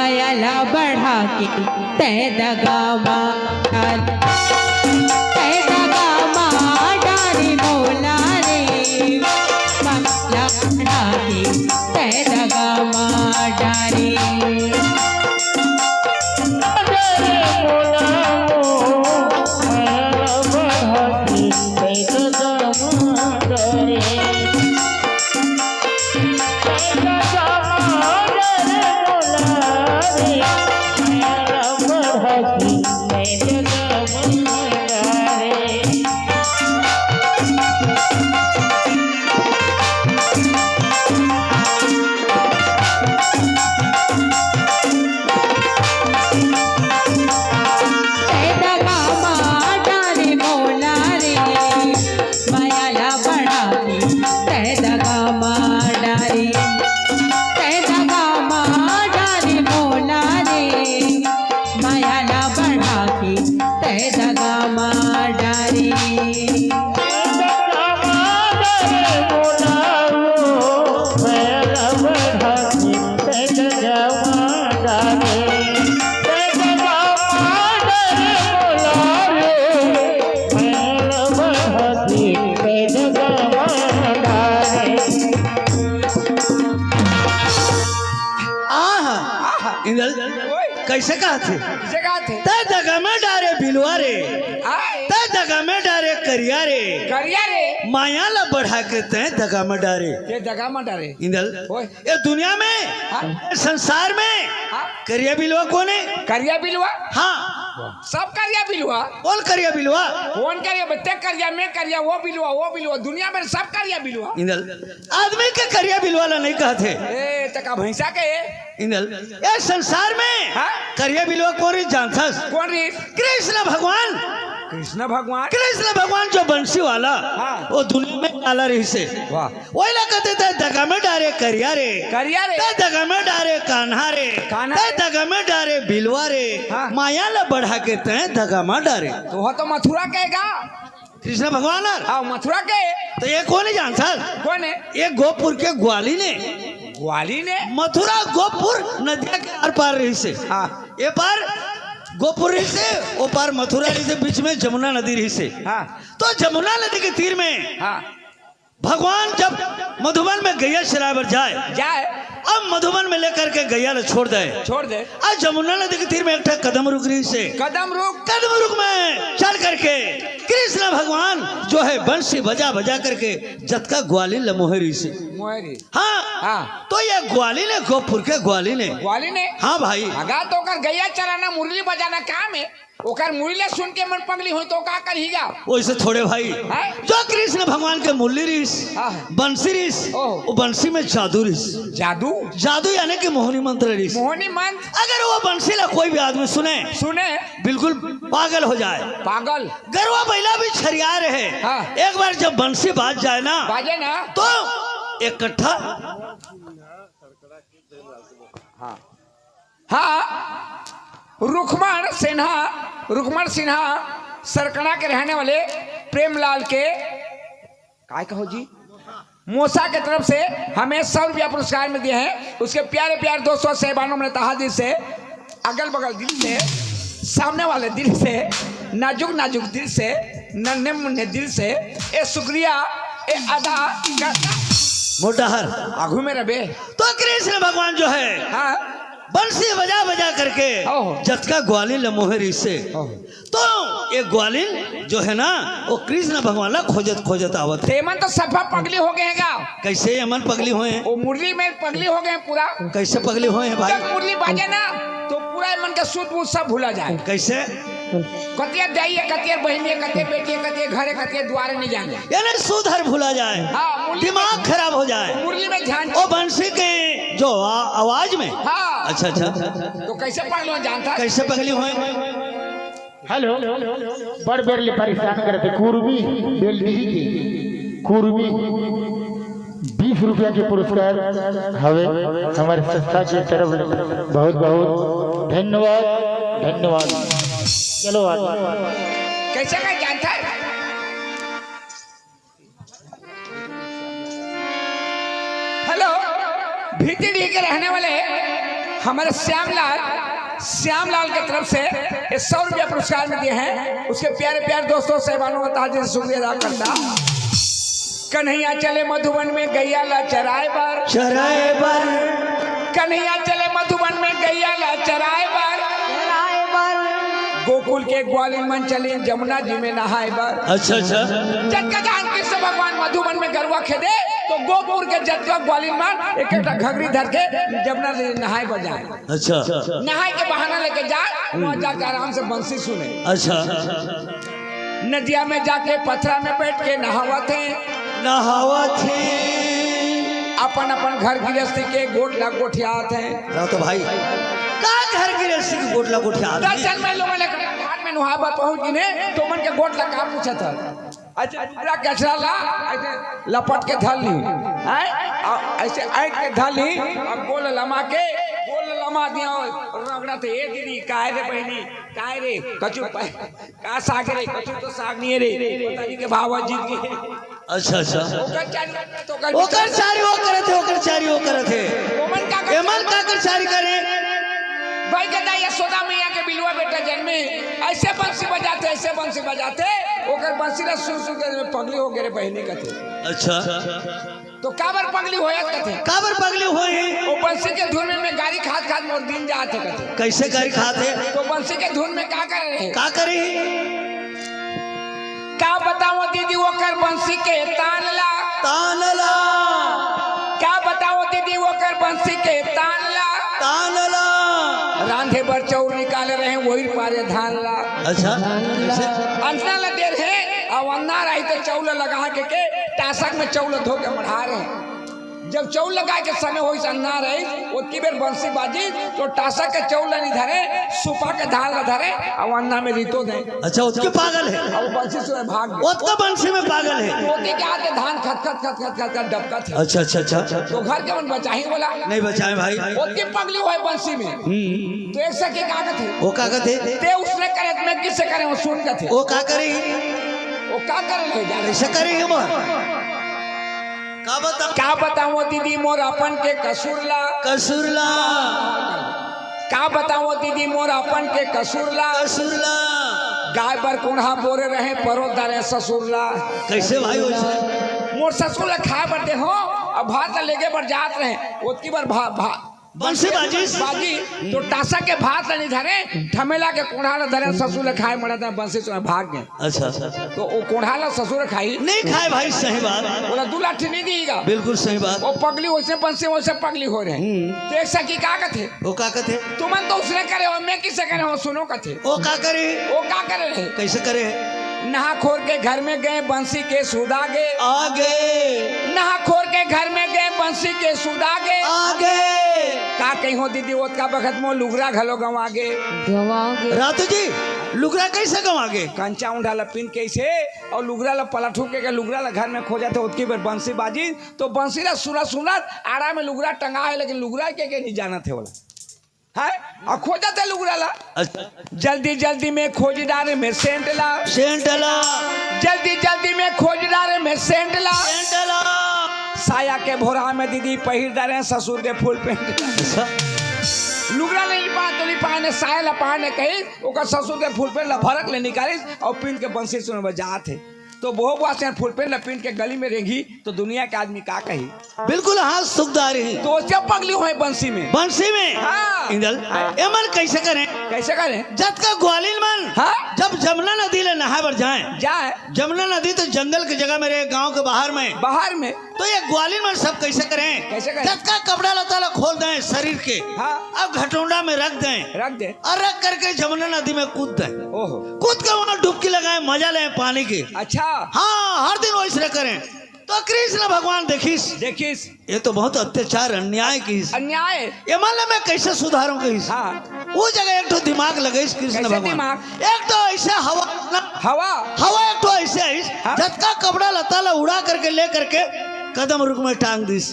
मायाला बढ़ा के तय दगा मार तय दगा मार डारे मोला रे मायाला बढ़ा के तय दगा मार डारे कैसे कहा थे तय दगा में डारे बिलवा रे तय दगा में डारे करिया रे माया ला बढ़ा के तय दगा में डारे ये दगा में डारे इंदल ये दुनिया में संसार में करिया बिलवा कौन है? करिया बिलवा हाँ सब करिया बिलवा कौन करिया बिलवा? कौन करिया बच्चे करिया मैं करिया वो बिलवा दुनिया में सब करिया बिलवा। इंदल आदमी के करिया बिलवा ला नहीं कहते ए तका भैंसा के इंदल ये संसार में करिया बिलवा कौन जानता? कौन रे? कृष्ण भगवान। कृष्ण भगवान कृष्ण भगवान जो बंसी वाला वो दुनिया में काला रही से वही ला कहते थे दगा में डारे करिया रे दगा में डारे कान्हा रे दगा में डारे बिलवा रे माया ला बढ़ा के तय दगा में डारे तो मथुरा कहेगा कृष्ण भगवान मथुरा के तो ये कौन जानता? कौन है? ये गोपुर के ग्वाली ने मथुरा गोपुर नदिया के आर पार रही से ये पार गोपुर रही से वो पार मथुरा रही से बीच में जमुना नदी रही से तो जमुना नदी के तीर में भगवान जब मधुबन में गैया शराबर जाए अब मधुबन में लेकर के गैया छोड़ दे आज जमुना नदी के तीर में एक कदम रुक रही से कदम रुक में चल करके कृष्ण भगवान जो है बंसी बजा बजा करके जतका ग्वाली लमोहरी से हाँ तो ये ग्वाली ने गोपुर के ग्वाली ने हाँ भाई अगा तो कर गैया चलाना मुरली बजाना काम है ओकर मुरली सुन के मन पगली हुई तो का कर ही जा वैसे थोड़े भाई जो कृष्ण भगवान के मुरली रिस बंसी रिस वो बंसी में जादू रिस जादू यानी कि मोहनी मंत्र रिस अगर वो बंसी ला कोई भी आदमी सुने बिल्कुल पागल हो जाए गरवा बैला भी छरिया रहे एक बार जब बंसी बाज जाए ना तो इकट्ठा रुक्मण सिन्हा सरकड़ा के रहने वाले प्रेमलाल के काय कहो जी मोसा के तरफ से हमें 100 रुपया पुरस्कार में दिए हैं। उसके प्यारे प्यारे दोस्तों साहिबानों ने तहा से अगल बगल दिल से सामने वाले दिल से नाजुक नाजुक दिल से नन्हे मुन्ने दिल से ए शुक्रिया ए अदा मोटाहर आगू में रबे तो कृष्ण भगवान जो है बंसी बजा बजा करके जतका ग्वालिन लमोहरी से तो ये ग्वालिन जो है ना वो कृष्ण भगवान ला खोजत आवत है। मन तो सफा पगली हो गए हैं कैसे अमन पगली हुए हैं? वो मुरली में पगली हो गए पूरा। कैसे पगली हुए हैं भाई? जब मुरली बाजे ना तो पूरा मन का सूद बूद सब भूला जाए। कैसे? कतिया दाई कतिया बहनी कतिया बेटी कतिया घरे कतिया द्वारे नहीं जाने यानी सुधर भूला जाए दिमाग खराब हो जाए मुरली में ध्यान वो बंसी के जो आवाज में अच्छा तो कैसे पगली जानता कैसे पगली हुए? हेलो बड़ बेरली परेशान करते कुर्मी बेलडी की कुर्मी 20 रुपया के पुरस्कार हवे हमारे संस्था की तरफ बहुत बहुत धन्यवाद। चलो कैसे का जानता है? हेलो भीतरी के रहने वाले हमारे श्यामलाल की तरफ से ये 100 रुपया पुरस्कार में दिए हैं। उसके प्यारे प्यारे दोस्तों साहिबानों का ताजी से शुक्रिया अदा करता। कन्हैया चले मधुबन में गैया ला चराए बार, चराए बर कन्हैया चले मधुबन में गैया ला चराए बार, गोकुल के ग्वालिन मन चले जमुना जी में नहाए बार। अच्छा अच्छा जटका जान कृष्ण भगवान मधुबन में गरुआ खेदे तो गोपुर के जटका ग्वालिन मन एक एक घघरी धर के जमुना जी नहाए बजाए। अच्छा नहाए के बहाना लेके जाए, वहाँ जाके आराम से बंसी सुने। अच्छा नदिया में जाके पथरा में बैठ के नहावा थे, नहावा थे अपन अपन घर गृहस्थी के गोटला गोठियात हैं। रहो तो भाई का घर गृहस्थी की गोटला गोठिया दर्शन में लोगों ने घाट में नुहावा पहुंच गए तो मन के गोटला का पूछा था। अच्छा पूरा कचरा ला ऐसे लपट के धल ली, ऐसे ऐट के धल ली और गोल लमा दिया रगड़ा थे। ए दीदी काहे रे बहनी काहे रे कचू का साग रे, कचू तो साग नहीं रे बताइए के भावा जीत गए। अच्छा अच्छा ओकर चारी ओकर चारी वो करे थे, ओकर चारी वो करे थे। ओमन का एमन का कर चारी करे भाई कहता यशोदा मैया के बिलवा बेटा जन्मे ऐसे बंसी बजाते ओकर बंसी ला सुन सुन के पगली हो गए बहनी कथे। अच्छा तो काबर पगली होया कथे, काबर पगली होए वो बंसी के धुन में गाड़ी खात मोर दिन जाते कथे। कैसे गाड़ी खाते तो बंसी के धुन में का कर रहे का करे का बताओ दीदी वो कर बंसी के तानला, तानला क्या बताओ दीदी वो कर बंसी के तानला, तानला रांधे बर चौर निकाले रहे वही पारे धान ला। अच्छा कैसे अंतना ला देर है अब अन्ना रही तो चौल लगा के टासक में चौल धो के मढ़ा रहे। जब चौल लगा के समय हो अन्ना रही उतनी बेर बंसी बाजी तो टासक के चौल नहीं धरे सुपा के धान ला धरे अब अन्ना में रीतो दे। अच्छा उसके पागल है अब बंसी से भाग गए। वो तो बंसी में पागल है। पोती के आते धान खत डबका थे। अच्छा अच्छा अच्छा तो घर के मन बचा ही बोला नहीं बचाए भाई। उतनी पगली हुए बंसी में तो एक सके कागज थे वो का कहते ते उसने करे मैं किससे करे वो सुन के थे वो का करे वो का कर ले जा कैसे करे वो का बता क्या बताओ दीदी मोर अपन के कसूरला, कसूरला क्या बताओ दीदी मोर अपन के कसूरला, कसूरला गाय बर कुढ़ा बोरे रहे परो दरे ससुरला। कैसे भाई वैसे मोर ससुर खाए बर दे हो अब भात लेके बर जात रहे उतकी बार बंसी बाजी तो टासा के भात नहीं धरे ठमेला के कुढ़ा धरे ससुर खाए मरा था बंसी से भाग गए। अच्छा तो वो कुढ़ा ससुर खाई नहीं खाए भाई सही बात बोला 2 लाठी नहीं देगा बिल्कुल सही बात। वो पगली वैसे बंसी वैसे पगली हो रहे तो एक सकी का थे वो का कहते तुमन तो उसने करे हो मैं किसे करे हो सुनो कथे वो का करे वो का करे रहे कैसे करे नहा खोर के घर में गए बंसी के सुदागे, आगे नहा खोर के घर में गए बंसी के सुदागे, आगे का कहीं हो दीदी वो का बखत मो लुगरा घलो गवागे रातू जी लुगरा कैसे गवागे कंचा उंडा लपिन कैसे और लुगरा ला पलटू के लुगरा ला घर में खो जाते उतकी बार बंसी बाजी तो बंसी ला सुनत आड़ा में लुगरा टंगा है लेकिन लुगरा के नहीं जाना थे बोला है और खोजा थे लुगरा ला। जल्दी जल्दी में खोज डारे में सेंट ला, सेंट ला जल्दी जल्दी में खोज डारे में सेंट ला, सेंट ला साया के भोरा में दीदी पहिर डारे ससुर के फूल पेंट ला। लुगरा नहीं पा ने साया ला पा ने कही ओकर ससुर के फूल पेंट ला भरक ले निकाली और पिन के बंसी सुन बजा थे तो बहुत बात से फुल पेंट लपेट के गली में रेंगी तो दुनिया के आदमी का कही बिल्कुल हाँ सुखदारी तो जब पगली हुए बंसी में हाँ। इंदल एमन कैसे करें जब का ग्वालिन मन हाँ? जब जमुना नदी ले नहा बर जाए जमुना नदी तो जंगल की जगह में रहे गांव के बाहर में तो ये ग्वालिन मन सब कैसे करें जब का कपड़ा लता ला खोल दें शरीर के हाँ? अब घटोंडा में रख दे और रख करके जमुना नदी में कूद के वहाँ डुबकी लगाए मजा लें पानी की। अच्छा हाँ हर दिन वैसे करें तो कृष्ण भगवान देखिस ये तो बहुत अत्याचार अन्याय ये मान मैं कैसे सुधारूं कहीस हाँ। वो जगह एक तो दिमाग लगे कृष्ण भगवान एक तो ऐसे हवा एक तो ऐसे हाँ? झटका कपड़ा लता ला उड़ा करके ले करके कदम रुक में टांग दिस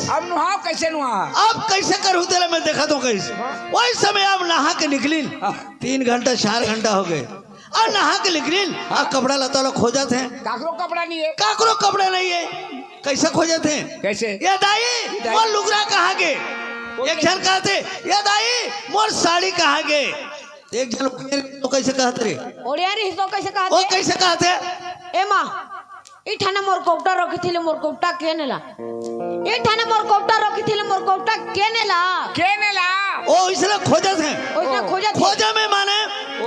अब नुहाव कैसे अब कैसे करूँ तेरा मैं देखा तो कैसे वही समय अब नहा के निकली 3 घंटा 4 घंटा हो गए और नहा के निकली और कपड़ा लता लोग खोजत हैं काकरो कपड़ा नहीं है कैसे खोजत हैं कैसे ये दाई वो लुगरा कहाँ गे एक जन कहते ये दाई मोर साड़ी कहाँ गए, एक जन तो कैसे कहते रे, ओडिया रे तो कैसे वो कहते कैसे कहते ए माँ ई ठाना मोर कोपटा रखिथिले मोर कोपटा के नेला ई ठाना मोर कोपटा रखिथिले मोर कोपटा के नेला ओ इसलिए खोजत हैं, ओइना खोजा थे खोजा में माने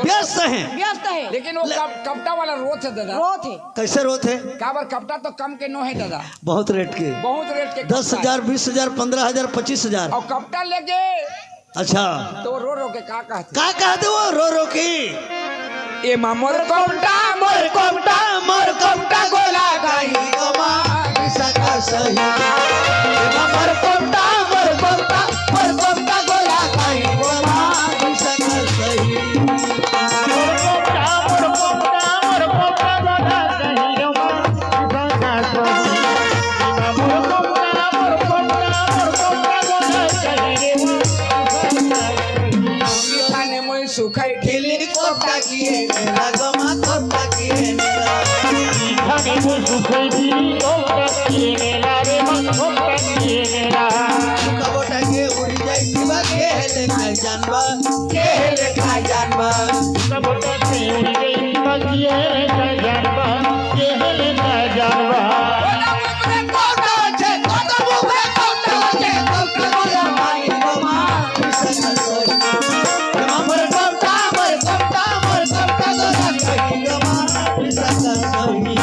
व्यस्त हैं। व्यस्त है लेकिन वो कपटा वाला रोत है दादा। रो थे कैसे रोते हैं? काबर कपटा तो कम के नो है दादा, बहुत रेट के, बहुत रेट के 10,000 20,000 15,000 25,000। और कपटा लेके अच्छा तो रो के का कहते का कहते वो रो की ए मोर कपटा गोला गाई गमा सका सही मर कोटा गोला काई गमा सका सही। थाने मोई सुखाई ठेली कोटा किए मेरा गमा कोटा किए मेरा कबोटा के उड़ी जाई दिवा के हेले खाई जानबा के हेले खाई जानबा कोटा छे कोटा मुखे कोटा छे कोटा गोला काई गमा सका सही मर कोटा गोला काई गमा सका सही।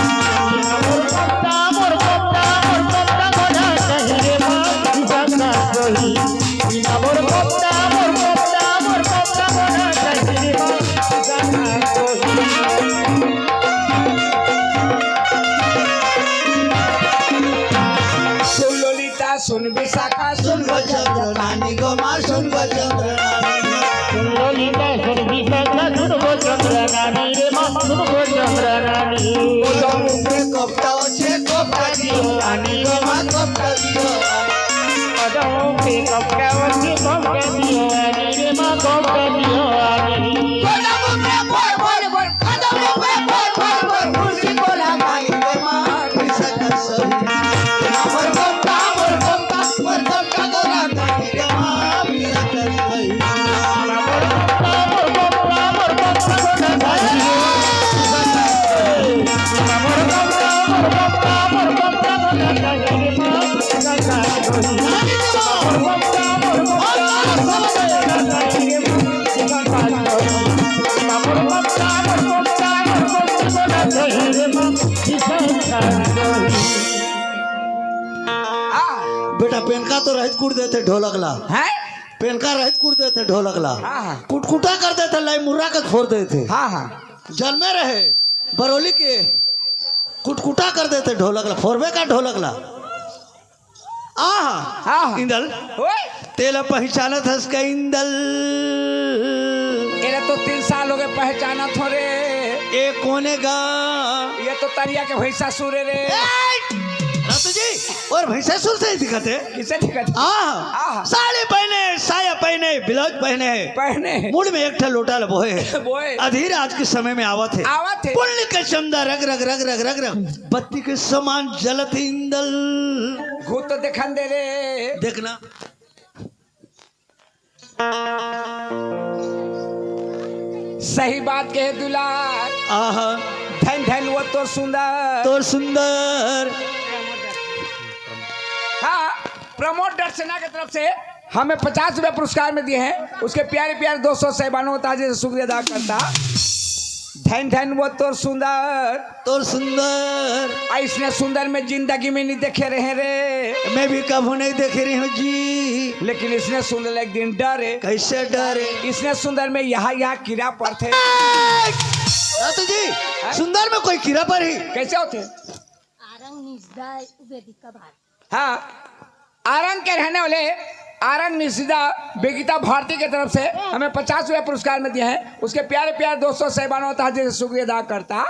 सुन लोलिता सुन विशाखा सुन गो चंद्र रानी गो मार सुन गो चंद्र रानी मुखे कोपटा छे कोपटा दियो रानी गो मार कोपटा दियो कोटा मुखे बोल कोटा मुखे बोल खुशी गोला काई गो मार सका सही मर कोपटा गोला काई गो मार सका सही। बेटा पेनका तो रहित कूट देते ढोलक ला है पेनका रहित कूट देते ढोलक ला हाँ। कुटकुटा कर देते लाई मुर्रा का फोड़ देते हाँ जल में रहे बरौली के कुटकुटा कर देते ढोलक ला फोड़बे का ढोलक ला हाँ। इंदल ओए तेला पहचानत हस का इंदल ये तो 3 साल हो गए पहचाना थोड़े, ए कोने गा ये तो तरिया के भैंसा सुरे रे रतु जी और भैंसा सुर से दिखते किसे दिक्कत साड़ी पहने साया पहने ब्लाउज पहने मुड़ में एक ठा लोटा लबोए बोए अधीर आज के समय में आवत है आवत है पुण्य के चमदा रग रग रग रग रग रग बत्ती के समान जलत इंदल भूत तो दिखन दे रे देखना सही बात कहे दुलार आहा धन धन वो तो सुंदर तो सुंदर हाँ प्रमोद दर्शना की तरफ से हमें 50 रुपए पुरस्कार में दिए हैं, उसके प्यारे प्यारे 200 सहबानों ताजे से शुक्रिया अदा करता। धन धन वो तो सुंदर इसने सुंदर में जिंदगी में नहीं देखे रहे रे, मैं भी कभी नहीं देख रही हूँ जी, लेकिन इसने सुंदर एक दिन डरे। कैसे डरे इसने सुंदर में यहाँ कीड़ा पर थे। रातू जी सुंदर में कोई कीड़ा पर ही कैसे होते? हाँ आरंग के रहने वाले आरंग निशिदा बेगिता भारती की तरफ से हमें 50 रुपए पुरस्कार में दिए हैं, उसके प्यारे प्यारे 200 सहबानों ताजे से शुक्रिया अदा करता।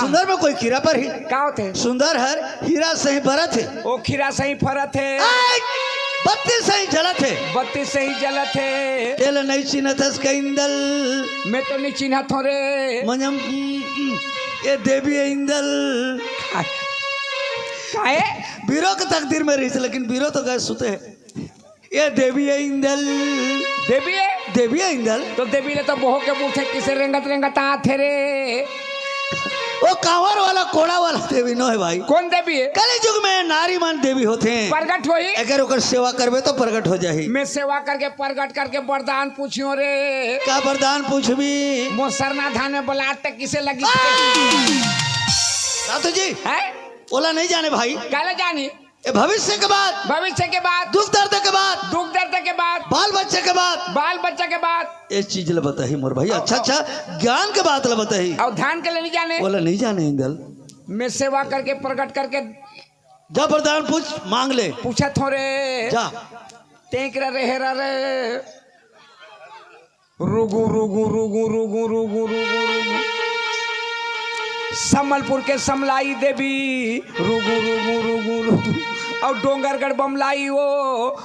सुंदर में कोई कीड़ा पर ही क्या होते? सुंदर हर हीरा सही भरत है, वो खीरा सही फरत है, बत्ती सही जलत है, बत्ती सही जलत है, तेल नहीं चिन्हत है इंदल, मैं तो नहीं चिन्हत हो रे मनम ये देवी है इंदल। काहे? बीरो के तकदीर में रही, लेकिन बीरो तो गए सुते है। ये देवी है इंदल, देवी है देवी है इंदल। तो देवी ने तो बहु के पूछे किसे रेंगत रेंगत आथे रे। वो कांवर वाला कोड़ा वाला देवी नो है भाई। कौन देवी है? कल युग में नारीमान देवी होते हैं। प्रगट होई अगर ओकर सेवा करबे तो प्रगट हो जाही। मैं सेवा करके प्रगट करके वरदान पूछियो रे। का वरदान पूछबी? मो सरना धान में बलाट तक किसे लगी साधु जी है? ओला नहीं जाने भाई। काले जानी ये भविष्य के बाद, भविष्य के बाद, दुख दर्द के बाद, दुख दर्द के बाद, बाल बच्चे के बाद, बाल बच्चा के बाद, ये चीज ल बताही मोर भाई। अच्छा अच्छा ज्ञान के बात ल बताही। और ध्यान के लिए नहीं जाने। ओला नहीं जाने इंदल। मैं सेवा करके प्रकट करके जा वरदान पूछ मांग ले। पूछा थोड़े जा तेकरा रेहरा रे। रुगु रुगु रुगु रुगु रुगु रुगु रुगु समलपुर के समलाई देवी रुगु रुगु रुगु रुगु और डोंगरगढ़ बमलाई वो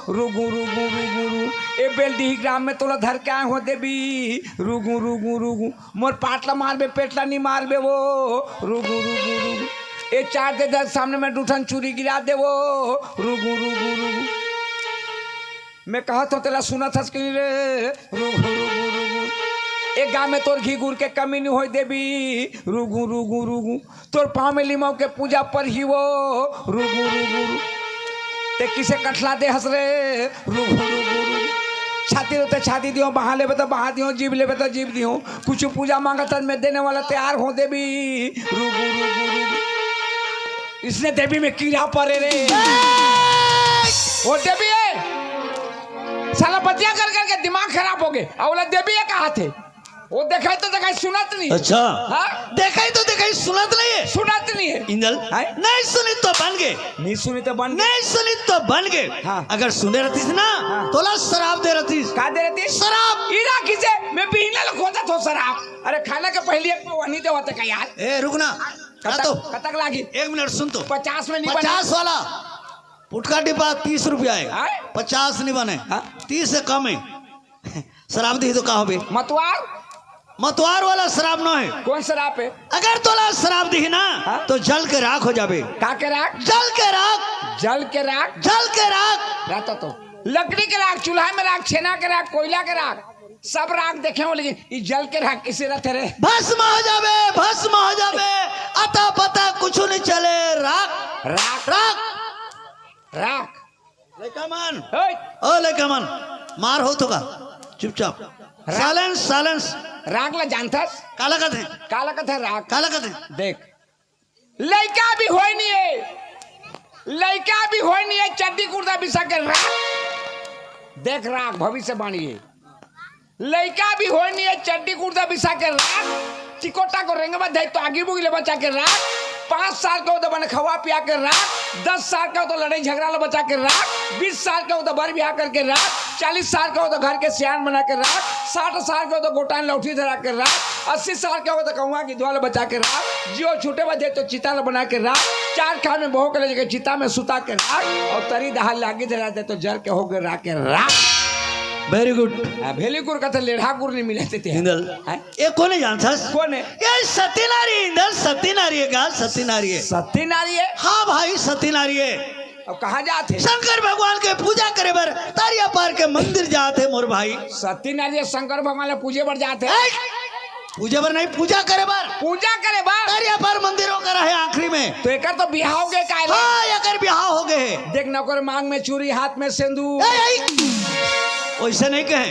रुगु रुगु रुगु रु ए बेलडीही ग्राम में तोला धर के आए हो देवी रुगु रुगु रुगु मोर पाटला मारबे पेटला नहीं मारबे वो रुगु रुगु रुगु ए चार दे दर सामने में डूठन चूरी गिरा दे वो रुगु रुगु रुगु मैं कहा तो तेरा सुना था रे रुगु रुगु रुगु एक गाँव में तोर घी गुड़ के कमी नहीं हो देवी रुगु रुगु रुगु तोर पाँव में लिमाओ के पूजा पर ही वो रुगु रुगु रु ते किसे कठला दे हंस रे रुगु रुगु रुगु छाती रोते छाती दियो बहा ले तो बहा दियो जीव ले तो जीव दियो कुछ पूजा मांगा तो मैं देने वाला तैयार हो देवी रुगु रुगु रुगु इसने देवी में कीड़ा पड़े रे वो देवी है साला बतिया कर करके दिमाग खराब हो गए और देवी है कहा थे वो देखा तो देखा सुनत नहीं। अच्छा हाँ? देखा तो देखा सुनत नहीं है। सुनत नहीं है इंदल नहीं सुनी तो बन गए, नहीं सुनी तो बन नहीं सुनी तो बन गए। हाँ। अगर सुने रहती ना हाँ। तोला शराब दे रहती। का दे रहती शराब ईरा किसे मैं पीने खोजा तो शराब। अरे खाना के पहले एक वही दे होते का यार। ए रुकना तो कतक लागी 1 मिनट सुन तो 50 में नहीं 50 वाला पुटका डिब्बा 30 रुपया है। 50 नहीं बने 30 से कम है। शराब दी तो कहा हो मतवार मतवार वाला शराब ना है। कौन शराब है? अगर तोला शराब दी ना हाँ? तो जल के राख हो जाबे। का के राख? जल के राख, जल के राख, जल के राख रहता तो लकड़ी के राख, चूल्हा में राख, छेना के राख, कोयला के राख, सब राख देखे हो लेकिन ये जल के राख किसे रहते रे? भस्म हो जाबे, भस्म हो जाबे, अता पता कुछ नहीं चले। राख राख राख राख लेकमन ओए ओ लेकमन मार हो तो का चुपचाप साइलेंस साइलेंस। राख ला जानथस काला कथे काला कथे राख काला कथे देख लड़का भी होय नहीं है, लड़का भी होय नहीं है चड्डी कुर्ता बिसा के राख देख राख भविष्यवाणी है। लड़का भी होय नहीं है चड्डी कुर्ता बिसा के राख टिकोटा को रेंगवा दे तो आगे बुगले बचा के राख 5 साल का हो तो बने खवा पिया के राख 10 साल का हो तो लड़ाई झगड़ा ला बचा के राख 20 साल का हो तो बर ब्याह करके राख 40 साल का हो तो घर के सियान बना के राख 60 साल का हो तो गोटान लौठी धरा के राख 80 साल का हो तो कौआ की द्वार बचा के राख जियो छूटे बजे तो चिता ला बना के राख 4 खान में बहो के लेके चिता में सुता के राख और तरी दहाल लागे धरा दे तो जर के हो गए राख के राख। Very good. भेली गुर का तो लेढ़ा गुर नहीं मिले थे इंदल ये कौन जानता कौन है? ये सती नारी इंदल, सती नारी है का? सती नारी है, सती नारी है। हाँ भाई सती नारी है। अब कहाँ जाते? शंकर भगवान के पूजा करे बर तारिया पार के मंदिर जाते मोर भाई। सती नारी शंकर भगवान ले पूजे बर जाते पूजा बर नहीं पूजा करे बर, पूजा करे बार तारिया पार मंदिरों का रहे आखिरी में तो एक तो बिहाव हो गए काय हाँ अगर बिहाव हो गए देख नौकर मांग में चूड़ी हाथ में सिंदूर वैसे नहीं कहे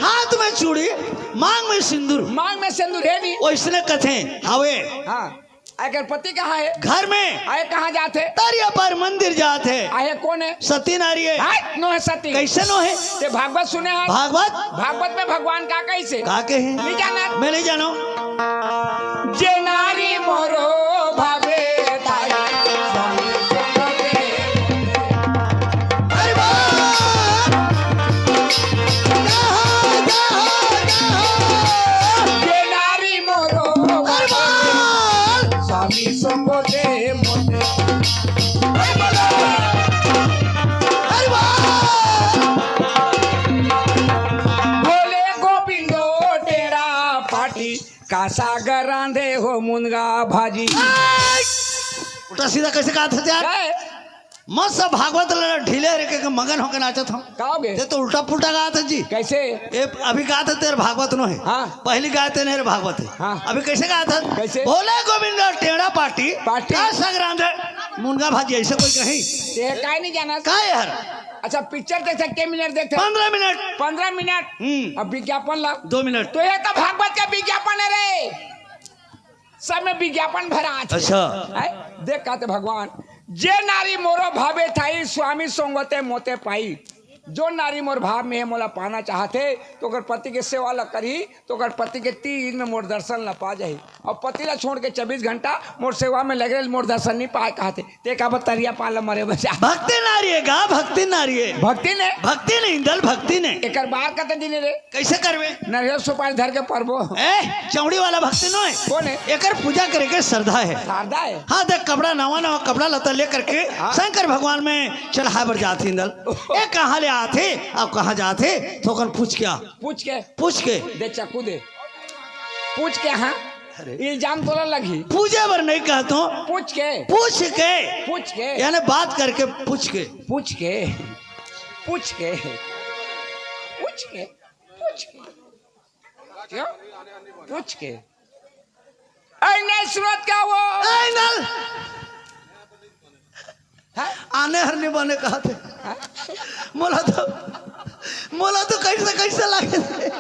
हाथ में चूड़ी मांग में सिंदूर, मांग में सिंदूर है नहीं वैसने कथे हवे। हाँ अगर पति कहाँ है? घर में। आए कहाँ जाते? तारिया पर मंदिर जाते। आए कौन है? सती नारी है। नो है सती कैसे नो है? ते भागवत सुने हैं? भागवत में भगवान का कैसे का के है? नहीं जाना? मैं नहीं जानो। जे नारी मोरो भावे सागर रांधे हो मुनगा भाजी। उल्टा सीधा कैसे कहा था यार? मस्त भागवत लड़ा ढीले रे के मगन होकर नाचत हूँ गाओगे ये तो उल्टा पुल्टा गात है जी कैसे ये अभी गात है तेरे भागवत नो है हाँ। पहली गात है मेरे भागवत है हाँ। अभी कैसे गात है कैसे? बोले गोविंद टेढ़ा पार्टी पार्टी। का संग्राम है मुनगा भाजी ऐसे कोई कहीं ये काय नहीं जाना का है यार अच्छा पिक्चर देख सकते मिनट देखते 15 मिनट 15 मिनट अब विज्ञापन ला 2 मिनट तो ये तो भागवत का विज्ञापन है रे सब में विज्ञापन भरा है। अच्छा है? देख कहते भगवान जे नारी मोरो भावे थाई स्वामी सोंगते मोते पाई जो नारी मोर भाव में है मोला पाना चाहते तो अगर पति के सेवा ला करी तो अगर पति के 3 में मोर दर्शन ला पा जाही और पति ला छोड़ के 24 घंटा मोर सेवा में लगे मोर दर्शन नहीं पाए कहते ते का तरिया पाला मरे बचा भक्ति नारी है गा भक्ति नारी है भक्ति ने इंदल भक्ति ने एक बार कहते दिन रे कैसे करवे नरियल सुपारी धर के परबो ए चौड़ी वाला भक्ति नो है कौन है एकर पूजा करे के श्रद्धा है शारदा है हाँ देख कपड़ा नवा कपड़ा लता लेकर के शंकर भगवान में चढ़ा बर जाते इंदल ये कहाँ ले आते अब कहाँ जाते थोकन पूछ के दे चाकू दे पूछ के हाँ इल्जाम तोला लगी पूजे बर नहीं कहता पूछ के यानी बात करके पूछ के नहीं सूरत क्या वो ए नल हाँ? आने हरने बने कहा थे मोला तो कैसे लगे थे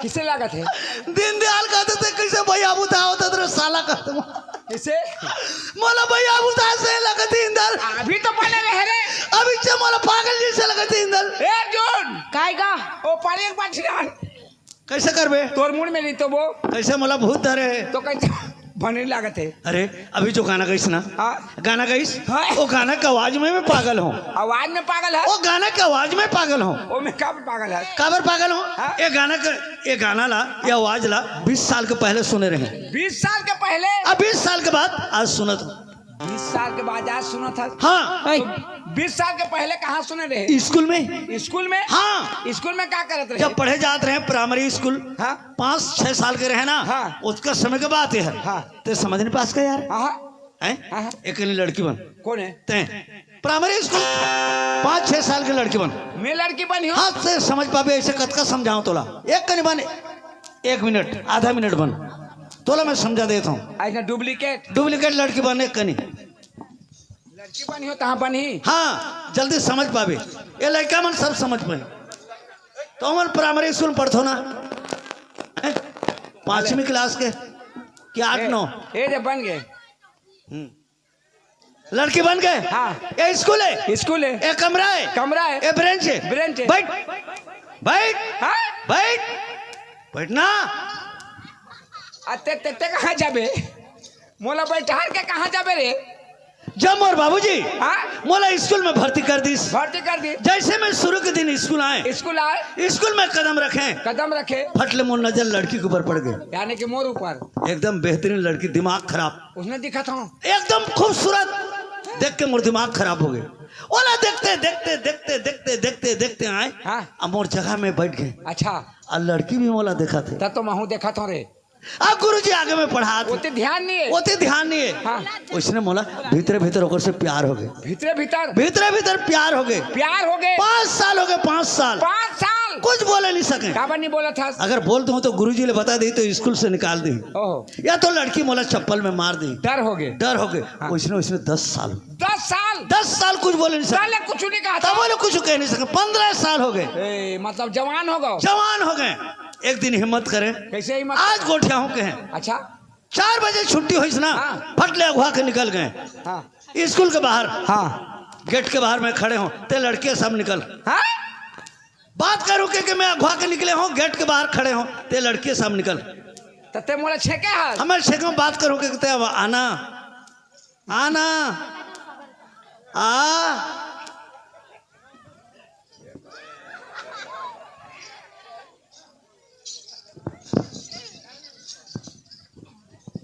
किसे लागत है दिन दयाल कहते थे कैसे भाई आबू था होता तेरे साला कहते किसे मोला भाई आबू था से लगे थे इंदल अभी तो बने रहे रे अभी से मोला पागल जैसे लगे थे इंदल ए अर्जुन कायगा ओ पानी एक बार छिड़ान कैसे करबे तोर मुंड में नहीं तो वो कैसे मोला भूत धरे तो कैसे बने लागत है अरे अभी जो गाना गाइस ना हाँ गाना गाइस हाँ। वो गाना की आवाज में मैं पागल हूँ आवाज में पागल है वो गाना की आवाज में पागल हूँ ओ मैं कब पागल है काबर पागल हूँ हाँ। ये गाना ला ये आवाज ला 20 साल के पहले सुने रहे 20 साल के पहले अब 20 साल के बाद आज सुनत हूँ 20 साल के बाद आज सुना था हाँ 20 साल के पहले कहाँ सुने रहे स्कूल में हाँ स्कूल में क्या करते रहे जब पढ़े जाते रहे प्राइमरी स्कूल हाँ 5-6 साल के रहे ना हाँ। उसका समय के बात है हाँ। ते समझ नहीं पास का यार हाँ हैं हाँ। एक लड़की बन कौन है ते प्राइमरी स्कूल 5-6 साल की लड़की बन मैं लड़की बनी हूँ हाँ से समझ पावे ऐसे कतका समझाऊं तोला एक कनी बन 1 मिनट आधा मिनट बन तोला मैं समझा देता हूँ ऐसा डुप्लीकेट लड़की बन एक कनी लड़की बनी हो तहाँ बनी हाँ जल्दी समझ पावे ये लड़का मन सब समझ पाए तो हम प्राइमरी स्कूल पढ़तो ना 5वीं क्लास के क्या 8-9 ए जे बन गए लड़की बन गए हाँ। ये स्कूल है स्कूल है ये कमरा है ये ब्रेंच है ब्रेंच है बैठ हाँ बैठना अते ते कहाँ जाबे मोला बैठार के कहाँ जाबे रे जब मोर बाबूजी हाँ मोला स्कूल में भर्ती कर दी जैसे मैं शुरू के दिन स्कूल आए स्कूल में कदम रखे फटले मोर नजर लड़की के ऊपर पड़ गए यानी कि मोर ऊपर एकदम बेहतरीन लड़की दिमाग खराब उसने दिखा था एकदम खूबसूरत देख के मोर दिमाग खराब हो गए ओला देखते आए हाँ अब मोर जगह में बैठ गए अच्छा और लड़की भी मोला देखा थे तब तो महू देखा था रे अब गुरुजी आगे में पढ़ा ओते ध्यान नहीं है हाँ। उसने मोला भीतर ओकर से प्यार हो गए भीतर प्यार हो गए 5 साल हो गए 5 साल कुछ बोले नहीं सके काबर नहीं बोला था अगर बोल दूं तो गुरुजी ने बता दी तो स्कूल से निकाल दी या तो लड़की मोला चप्पल में मार दी डर हो गए हाँ। उसने 10 साल कुछ बोले नहीं सके कुछ नहीं कहा तब बोले कुछ कह नहीं सके 15 साल हो गए मतलब जवान हो गए एक दिन हिम्मत करें कैसे हिम्मत आज गोठिया हो के हैं अच्छा 4 बजे छुट्टी हुई ना हाँ। फटले अगवा के निकल गए हाँ। स्कूल के बाहर हाँ गेट के बाहर में खड़े हो ते लड़के सब निकल हाँ? बात करो कि मैं अगवा के निकले हो गेट के बाहर खड़े हो ते लड़के सब निकल तते मोला छेके है हमें छेके बात करो कि ते आना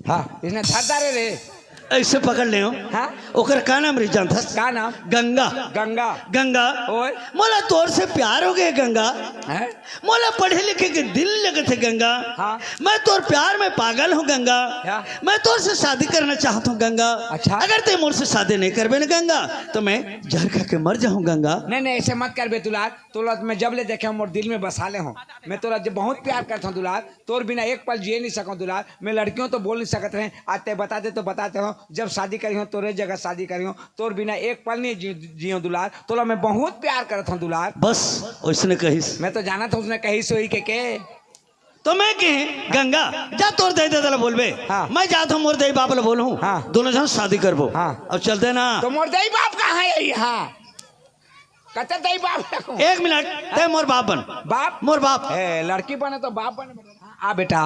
हाँ इसने धरदारे रे ऐसे पकड़ ले हाँ? ओकर का नाम रही जानता का नाम? गंगा गंगा। गंगा ओए। मोला तोर से प्यार हो गए गंगा हैं? मोला पढ़े लिखे के दिल लगे थे गंगा हाँ। मैं तोर प्यार में पागल हूँ गंगा क्या? मैं तोर से शादी करना चाहता हूँ गंगा अच्छा। अगर ते मुझसे शादी नहीं करबे ना गंगा तो मैं जहर खा के मर जाऊँ गंगा नहीं नहीं ऐसे मत कर बे दुलार। तोला मैं जब ले देखे मोर दिल में बसा ले हूँ। मैं तोरा जब बहुत प्यार करता हूँ दुलार। तोर बिना एक पल जिए नहीं सकूँ दुलार। मैं लड़कियों तो बोल नहीं सकते हैं। आज ते बता दे तो बताते हो जब शादी करी हो तोरे जगह शादी करी हो तोर बिना एक पल नहीं जियो दुलार। तोला मैं बहुत प्यार करता हूँ दुलार। बस उसने कही मैं तो जाना था उसने कही सोई के तो मैं कहे गंगा जा तोर दे दे बोलबे हाँ। मैं जाता हूँ मोर दही बाप बोलूँ हाँ। दोनों जन शादी करबो हाँ। अब चलते ना तो मोर दई बाप कहाँ है यहाँ? कते दई बाप रखूं? एक मिनट ते मोर बाप बन बाप? मोर बाप लड़की बने तो बाप बने। आ बेटा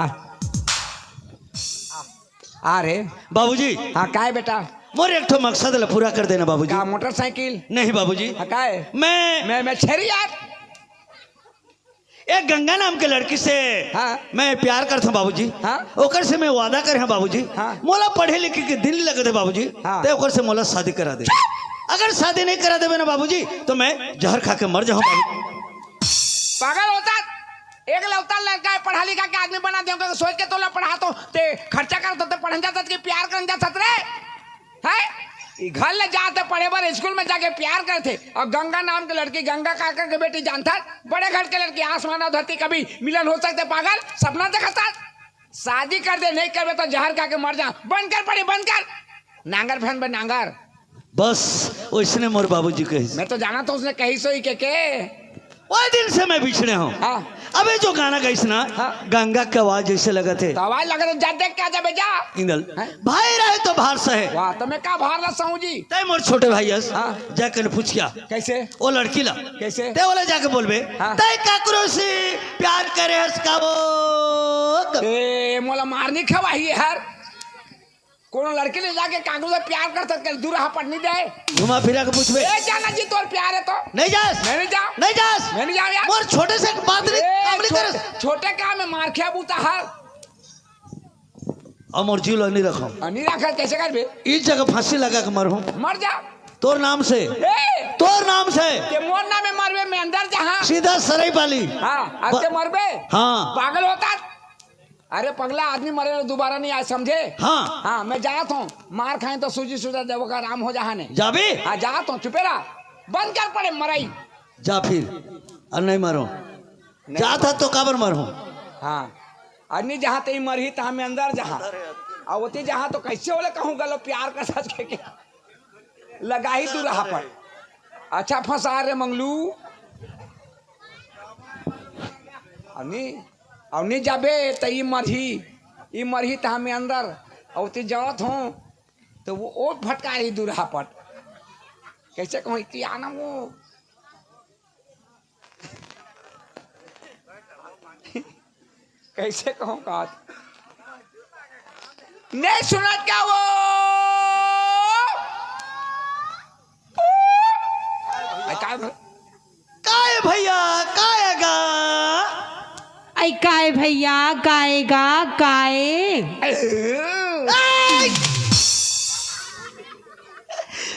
आ रे बाबूजी हाँ काय बेटा? मोर एक ठो मकसद ला पूरा कर देना बाबूजी का मोटरसाइकिल? नहीं बाबूजी हाँ काय? मैं मैं छेरी यार। एक गंगा नाम के लड़की से हाँ। मैं प्यार करता हूँ बाबूजी हाँ। ओकर से मैं वादा करे हैं बाबूजी हाँ। मोला पढ़े लिखे के दिल लगे थे बाबूजी हाँ। ते ओकर से मोला शादी करा दे अगर शादी नहीं करा देवे ना बाबूजी तो मैं जहर खा के मर जाऊँ पागल होता एक लौता लड़का है पढ़ा लिखा के आदमी बना दे सोच के तोला पढ़ा तो ते खर्चा कर तो पढ़न जाता कि प्यार करन जाता रे है घर ले जाते पढ़े बार स्कूल में जाके प्यार करते और गंगा नाम की लड़की गंगा काका के बेटी जानता बड़े घर के लड़की आसमान और धरती कभी मिलन हो सकते पागल सपना देखता शादी कर दे नहीं करवे तो जहर खा के मर जा बंद कर पड़े बंद कर नांगर फैन बन नांगर बस उसने मोर बाबूजी कही मैं तो जाना तो उसने कही सोई के वो दिन से मैं बिछड़े हूँ हाँ अबे जो गाना गाइस ना हाँ। गंगा के आवाज जैसे लगा थे तो आवाज लगा तो जा देख क्या जा बेजा इंदल हैं? भाई रहे तो बाहर से है वाह तो मैं का बाहर रहा हूँ जी तय मोर छोटे भाई यस हाँ। जाकर पूछ क्या कैसे वो लड़की ला कैसे ते वाला जाके बोलबे हाँ। तय काकरो से प्यार करे हस का वो ए मोला मारनी खवाही है यार कोनो लड़की ने जाके कागज से प्यार कर सकते दूर हपट नहीं जाए घुमा फिरा के पूछबे ए जाना जी तोर प्यार है तो नहीं जास मैं नहीं जाऊं नहीं जास मैं नहीं जाऊं यार मोर छोटे से बात नहीं कामली कर छोटे का में मार खिया बूता हर अमर जीव नहीं रखो नहीं रखा कैसे कर बे इस जगह फांसी लगा के मरहूं मर जा तोर नाम से ए तोर नाम से के मोर ना में मरबे मैं अंदर जहां सीधा सराई पाली हां आते मरबे हाँ। पागल होता अरे पगला आदमी मरे तो दोबारा नहीं आए समझे हाँ हाँ मैं जाता हूँ मार खाए तो सूजी सुजा देव का आराम हो जहाने जाबे हाँ जाता हूँ चुपेरा बंद कर पड़े मराई जा फिर और नहीं मरो जाता तो काबर मरहूं हाँ अन्य जहाँ ते मरही तहाँ में अंदर जहाँ और होती जहाँ तो कैसे बोले कहूँ गलो प्यार का सच के लगा ही तू रहा पर अच्छा फंसा रे मंगलू अवनी जाबे तो ई मरही तहाँ में अंदर और ते जरूरत हूँ तो वो और फटका ही दूर पट कैसे कहूँ इतनी आना वो कैसे कहूँ बात नहीं सुना क्या वो काय भैया काएगा आई काय भैया गाएगा गाए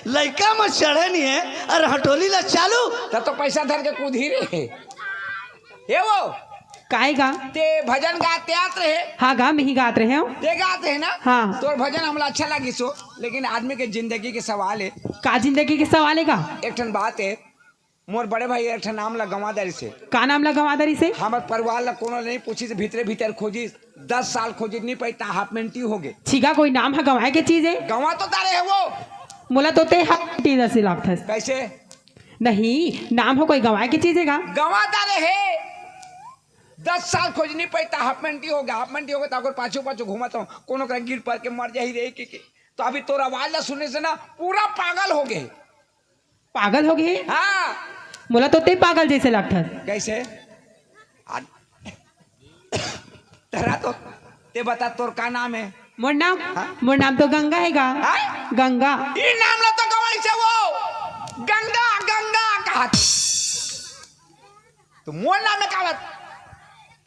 लड़का में चढ़े नहीं है और हटोली ला चालू तब तो पैसा धर के कूद ही रहे ये वो गाएगा ते भजन गाते आते रहे हाँ गा में ही गात रहे हो ते गाते है ना हाँ। तो भजन हमला अच्छा लगी सो लेकिन आदमी के जिंदगी के सवाल है का जिंदगी के सवाल है का एक ठन बात है मोर बड़े भाई एक ठन नाम ला गंवादारी से का नाम लगा मादरी से हमारे परिवार ला कोनो नहीं पूछी से भीतरे भीतर खोजी 10 साल खोजी नहीं पैता हाफ मिनटी हो गए छिगा कोई नाम है गवाए के चीज है गंवा तो तारे है वो मोला तो ते हट्टी दस लाख था कैसे नहीं नाम हो कोई गवाए की चीज है का गंवा तारे है 10 साल खोज नहीं पैता हाफ मिनटी हो गया तो अगर पाछू पाछू घूमता हूँ कोनो का गिर पड़ के मर जा ही रही के तो अभी तोरा आवाज ला सुनने से ना पूरा पागल हो गए पागल हो गए हाँ मोला तो ते पागल जैसे लगता कैसे तेरा तो ते बता तोर का नाम है मोर नाम तो गंगा है गा हाँ? गंगा ये नाम ला तो गवाई से वो गंगा गंगा कहा तो मोर नाम है कहा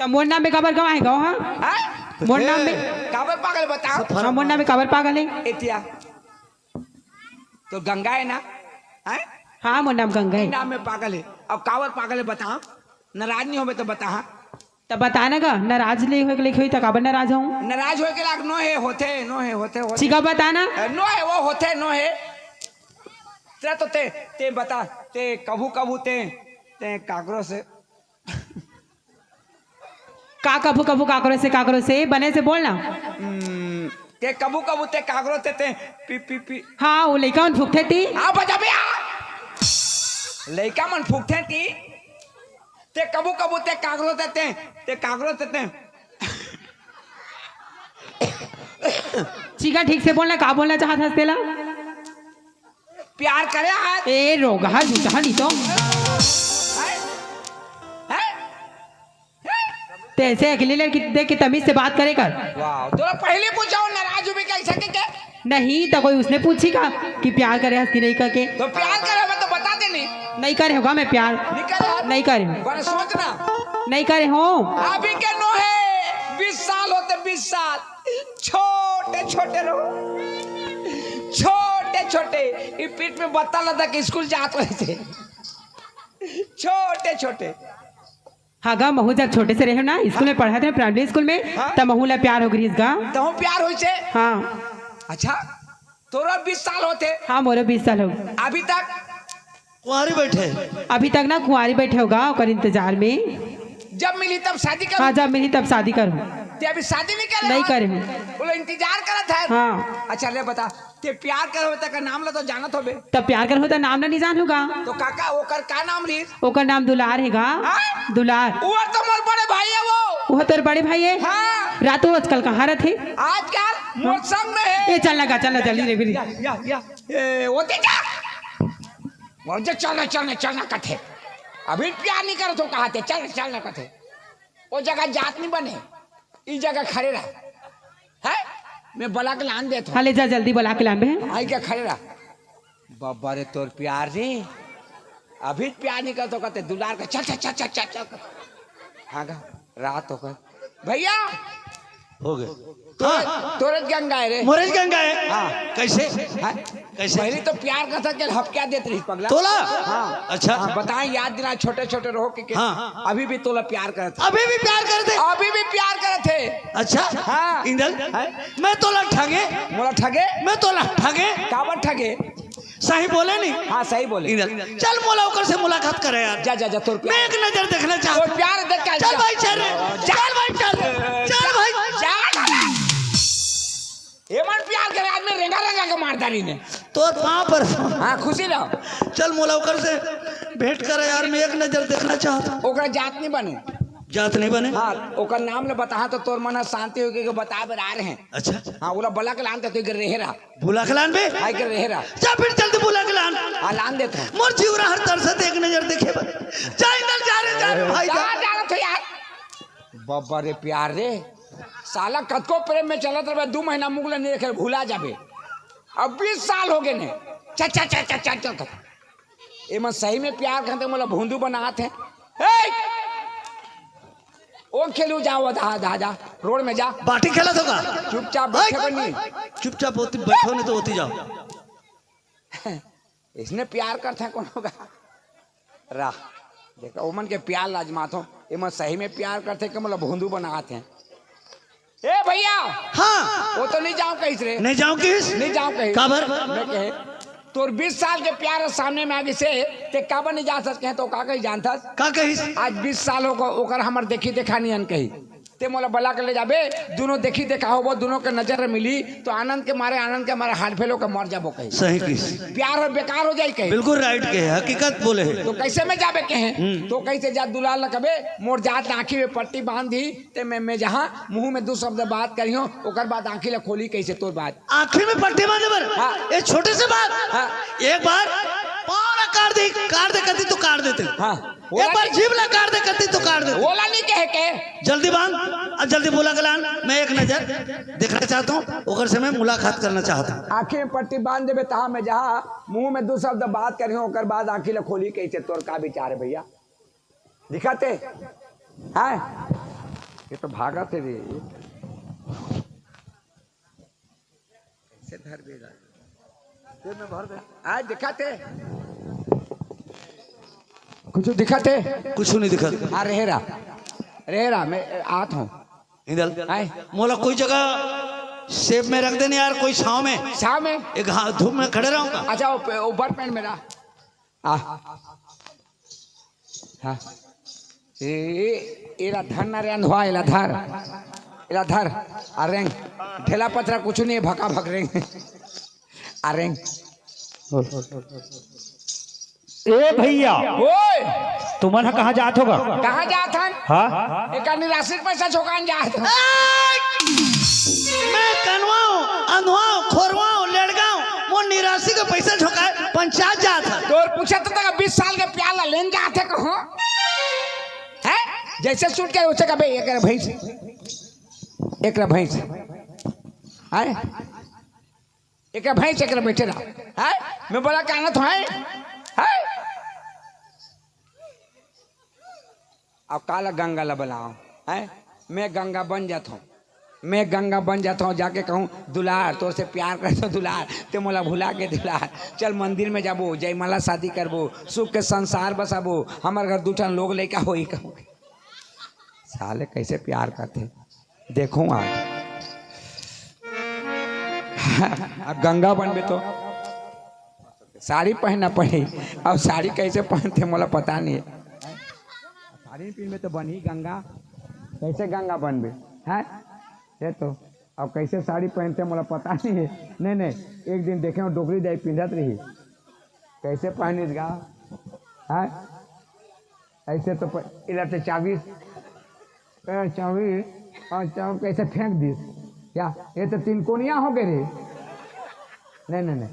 तो मोर नाम में खबर गवाए गा हाँ हाँ? मोर नाम में काबर पागल बताओ हाँ, मोर नाम में काबर पागल है? एतिया तो गंगा है ना है हाँ मोर नाम गंगा है। नाम में पागल है। अब काबर पागल है बताओ, नाराज नहीं होबे तो बता। तब बताना गा नाराज ले हो लिखी तो काबर नाराज हूँ? नाराज हो के लाग नो है होते चिका बताना। नो है वो होते नो है तेरा तो ते बता ते कभू ते काकरो से का कभू काकरो से बने से बोलना। ते कभू ते काकरो ते पी पी पी हाँ वो लड़का मन फुकते थी। आ बजा बे लड़का मन फूकते ती ते कभू ते काकरो ते काकरो ते चिका ठीक से बोलना, का बोलना चाहत हंस तेला? प्यार करे आज ए रोगा जूठा नहीं तो ऐसे अकेले लड़की देख के तमीज से बात करे कर। वाह तोरा पहले पूछाओ नाराज हो भी कैसे के नहीं तो कोई उसने पूछी का कि प्यार करे हंस की नहीं करके? तो प्यार करे मैं तो बता दे नहीं करे होगा मैं प्यार नहीं करे पर सोचना नहीं करे हो। अभी के नो है 20 साल होते 20 साल छोटे रहो छोटे ये पीठ में बत्ता लदा के स्कूल जात रहे थे छोटे हाँ गा महू जब छोटे से रहे ना स्कूल में पढ़ा थे प्राइमरी स्कूल में हाँ? तब महू ला प्यार हो गई गा। तो प्यार हो से हाँ अच्छा तोरा 20 साल होते हाँ मोरे 20 साल हो अभी तक कुंवारी बैठे अभी तक ना कुंवारी बैठे होगा और इंतजार में। जब मिली तब शादी कर हाँ जब मिली तब शादी करूँ। ते अभी शादी नहीं नहीं करे करे हूँ। बोलो इंतजार करत है हाँ अच्छा ले बता ते प्यार कर होता का नाम ला तो जानत होबे तब प्यार कर होता नाम ना नहीं जान होगा। तो काका ओकर का नाम ली ओकर नाम दुलार है गा। हाँ? दुलार वो तो मोर बड़े भाई है वो वो तेरे बड़े भाई है। हाँ रातों आजकल कहाँ रहते? आजकल मोर संग में है ये चलना का चलना जल्दी रे बिरी। या ए वो ते जा वो जे चलना कथे अभी प्यार नहीं करो तो कहते चलना कथे वो जगह जात नहीं बने इस जगह खड़े रहा है मैं बला के लान देता हूँ हाँ ले जा जल्दी बुला के लाने आई क्या खड़े रहा बाबा रे तोर प्यार रे अभी प्यार नहीं कर तो कहते दुलार का चल हाँ गा रात होकर भैया हो गए तोरे गंगा है रे मोरेज गंगा है। हाँ। कैसे हाँ? कैसे पहले तो प्यार का था कि हपक्या देते रही पगला तोला हाँ अच्छा हाँ, बताएं याद दिला छोटे रहो कि हाँ। अभी भी तोला प्यार करते अभी भी प्यार करते अभी भी प्यार करते अच्छा हाँ। इंदल मैं तोला ठगे मोला ठगे मैं तोला ठगे काबर ठगे सही बोले नहीं हाँ सही बोले इंदल चल मोला ओकर से मुलाकात करे यार। जा तोर मैं प्यार एक नजर देखना तोर चाहता हूँ। प्यार देख के चल भाई चल चल भाई ये मन प्यार करे आदमी रेंगा के मारदारी ने तो पाँव पर हाँ खुशी रहो चल मोला ओकर से भेंट करे यार। मैं एक नजर देखना चाहता हूँ। ओकरा जात नहीं बने जात नहीं बने हाँ ओकर नाम ले बता तो तोर मन शांति हो के बता बर आ रहे हैं अच्छा हाँ बोला बला के लान तो रहे रहा भूला के लान बे आई के रहे रहा जा फिर जल्दी भूला के लान हाँ लान देता हूँ मोर जीवरा हर तरह से एक नजर देखे जा इंदल जा रे भाई जा। जा तो यार बब्बा रे प्यार रे साला कतको प्रेम में चलत रहे 2 महीना मुगल नहीं देखे भूला जाबे अब 20 साल हो गए ने चल ये मैं सही में प्यार करते मोला भूंदू बनाते हैं ओ खेलू जाओ जा रोड में जा बाटी खेला होगा चुपचाप बैठे बनी चुपचाप होती बैठो नहीं तो होती जाओ। इसने प्यार करते हैं कौन होगा राह देखो ओमन के प्यार लाजमात हो ये मैं सही में प्यार करते कि मतलब भूंदू बनाते हैं ए भैया हाँ वो तो नहीं जाऊं कहीं से नहीं जाऊं किस नहीं जाऊं कहीं काबर मैं कहे तोर 20 साल के प्यार सामने में आगे से ते काबर नहीं जा सकते हैं तो का कहीं जानता का कही आज 20 साल हो ओकर हमर देखी देखा नहीं अन कही ते मोला बला के ले जाबे दोनों देखी देखा हो दोनों के नजर मिली तो आनंद के मारे हार्ट फेल होकर मर जाबो कहीं सही किस प्यार हो बेकार हो जाए कहीं बिल्कुल राइट के हकीकत बोले है। तो कैसे में जाबे कहे तो कैसे जा दुलाल लकबे मोर जात आंखी में पट्टी बांध दी ते मैं जहाँ मुंह में 2 शब्द बात करियो ओकर बाद आंखी ले खोली कैसे तोर बात आखिर में पट्टी बांधे बर हाँ। ये छोटे से बात हाँ। एक बार पावना काट दे करती तो काट देते हाँ एक बार जीभ ला काट दे करती तो काट देते बोला नहीं कहे के जल्दी बांध और जल्दी बोला गलान मैं एक नजर देखना चाहता हूँ ओकर से मैं मुलाकात करना चाहता हूँ। आंखें में पट्टी बांध देवे तहा में जहाँ मुंह में 2 शब्द बात करियो ओकर बाद आंखी ले खोली कैसे तोर का विचार है भैया दिखाते हैं ये तो भागा थे रे ऐसे धर बेगा फिर मैं भर दे आज दिखाते कुछ दिखाते कुछ नहीं दिखा हाँ रहेरा मैं आता हूँ इधर आए मोला कोई जगह सेब में रख देने यार, कोई छाव में, शाम में एक धूप में खड़े रहूंगा। अच्छा ऊपर पैंट मेरा हाँ एला धर ना रे अंधवा एला धर अरेंग ढेला पत्रा कुछ नहीं भका भक रेंग अरेंग ए भैया ओए तुमन कहाँ जात होगा? कहाँ जात हन हाँ एक निराश्रित पैसा छोकान जात हन। मैं कनवाऊं, अंधवाऊं, खोरवाऊं, लड़गाऊं, वो निराशी का पैसा झोंका पंचायत जात है। तो और पूछा तो 20 साल के प्याला लेन जाते कहाँ है जैसे सूट के उसे का भाई एक भैंस है एक भैंस एक बैठे रहा है मैं बोला क्या ना तो है अब काला गंगा ला बुलाओ है मैं गंगा बन जाता हूँ जाके कहूँ दुलार तोर से प्यार करता दुलार ते मोला भुला के दुलार चल मंदिर में जाबो जयमाला शादी करबो सुख के संसार बसाबो हमारे घर दूठन लोग लेके होई कहूँ साले कैसे प्यार करते देखूँ आज अब गंगा बनबे तो साड़ी पहनना पड़ी अब साड़ी कैसे पहनते मोला पता नहीं है साड़ी पहन में तो बनी गंगा कैसे गंगा बनबे है ये तो अब कैसे साड़ी पहनते मोला पता नहीं है नहीं एक दिन देखे डोगरी दाई पिंधत रही कैसे पहनिस गा है ऐसे तो इधर से चाबी कैसे फेंक दिस क्या ये तो 3 कोनिया हो गए रे नहीं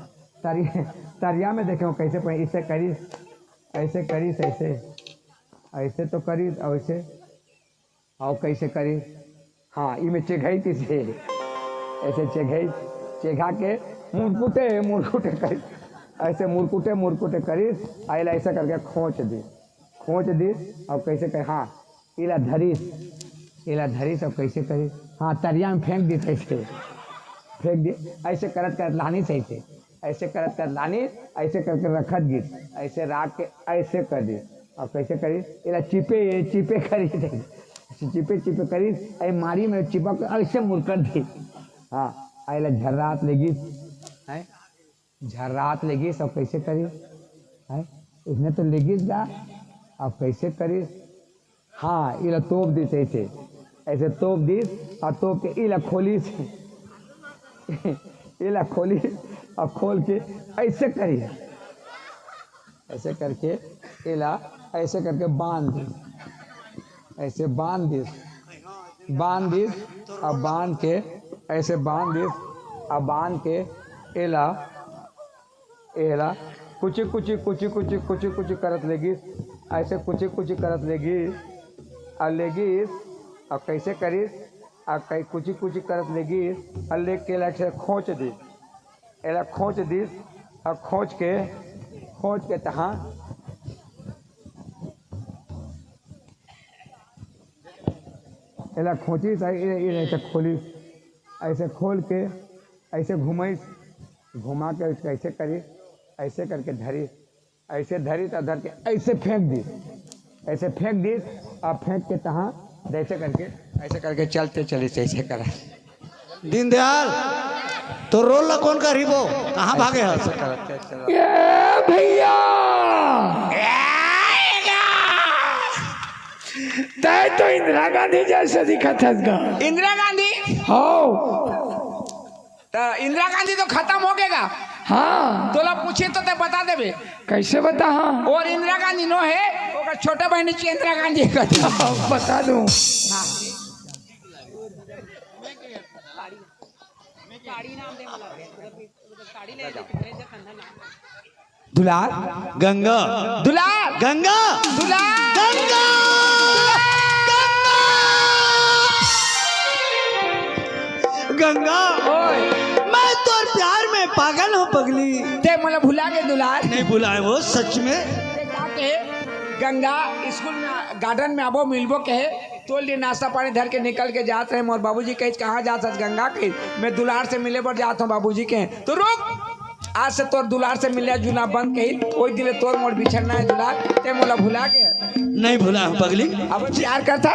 तरिया में देखे कैसे पहन इसे करीस ऐसे करीस ऐसे तो करीस ऐसे और कैसे करीस हाँ इमें चेघई से ऐसे चेघा के मुरकुटे करीस ऐसे मुरकुटे करीस आइला ऐसा करके खोच दी और कैसे कर हाँ इला धरीस और कैसे करीस हाँ तरिया में फेंक दी ऐसे करत लानी से ऐसे करत लानी ऐसे करके रखत गिर ऐसे राख के ऐसे कर दी और कैसे करी इला चिपे करी चिपे करी ऐ मारी में चिपक ऐसे मुरकर दी हाँ आइला झर्रात लेगी सब कैसे करी है इसने तो लेगी जा अब कैसे करी हाँ इला तोप दी ऐसे तोप दी और तोप के इला खोली और खोल के ऐसे करी ऐसे करके इला ऐसे करके बांध दी ऐसे बांध दी और बांध के ऐसे बांध दी और बांध के इला कुची करत लेगी ऐसे कुची करत लेगी और कैसे करी और कई कुची करत लेगी और लेके ऐसे खोच दी एला खोच दी और खोच के तहाँ एला खोची ऐसे खोली ऐसे खोल के ऐसे घुमा के कैसे करी ऐसे करके धरी ऐसे धरी तो धर के ऐसे फेंक दी और फेंक के तहाँ ऐसे करके चलते चले ऐसे करा दीनदयाल तो रोल कौन का रिबो कहाँ भागे है भैया तय तो इंदिरा गांधी जैसे दिखा था इंदिरा गांधी हो तो इंदिरा गांधी तो खत्म हो गएगा हाँ तो लोग पूछे तो ते बता देबे कैसे बता हाँ और इंदिरा गांधी नो है ओकर छोटे बहन इंदिरा गांधी बता दूं दुलार गंगा दुलार गंगा दुलार गंगा गंगा ओए मैं तो प्यार में पागल हूँ पगली ते मला भुला के दुलार नहीं बुलाए वो सच में ते जाके गंगा स्कूल में गार्डन में आबो मिलबो कहे तो लिए नाश्ता पानी धर के निकल के जाते हैं। मोर बाबूजी कहे कहाँ जात हस? गंगा के मैं दुलार से मिले पर जाता हूँ बाबूजी के। तो रुक, आज से तोर दुलार से मिले जुला बंद कही। कोई दिले तोर मोर बिछड़ना है दुलार, ते मोला भुला के नहीं भूला हूँ पगली। अब प्यार करता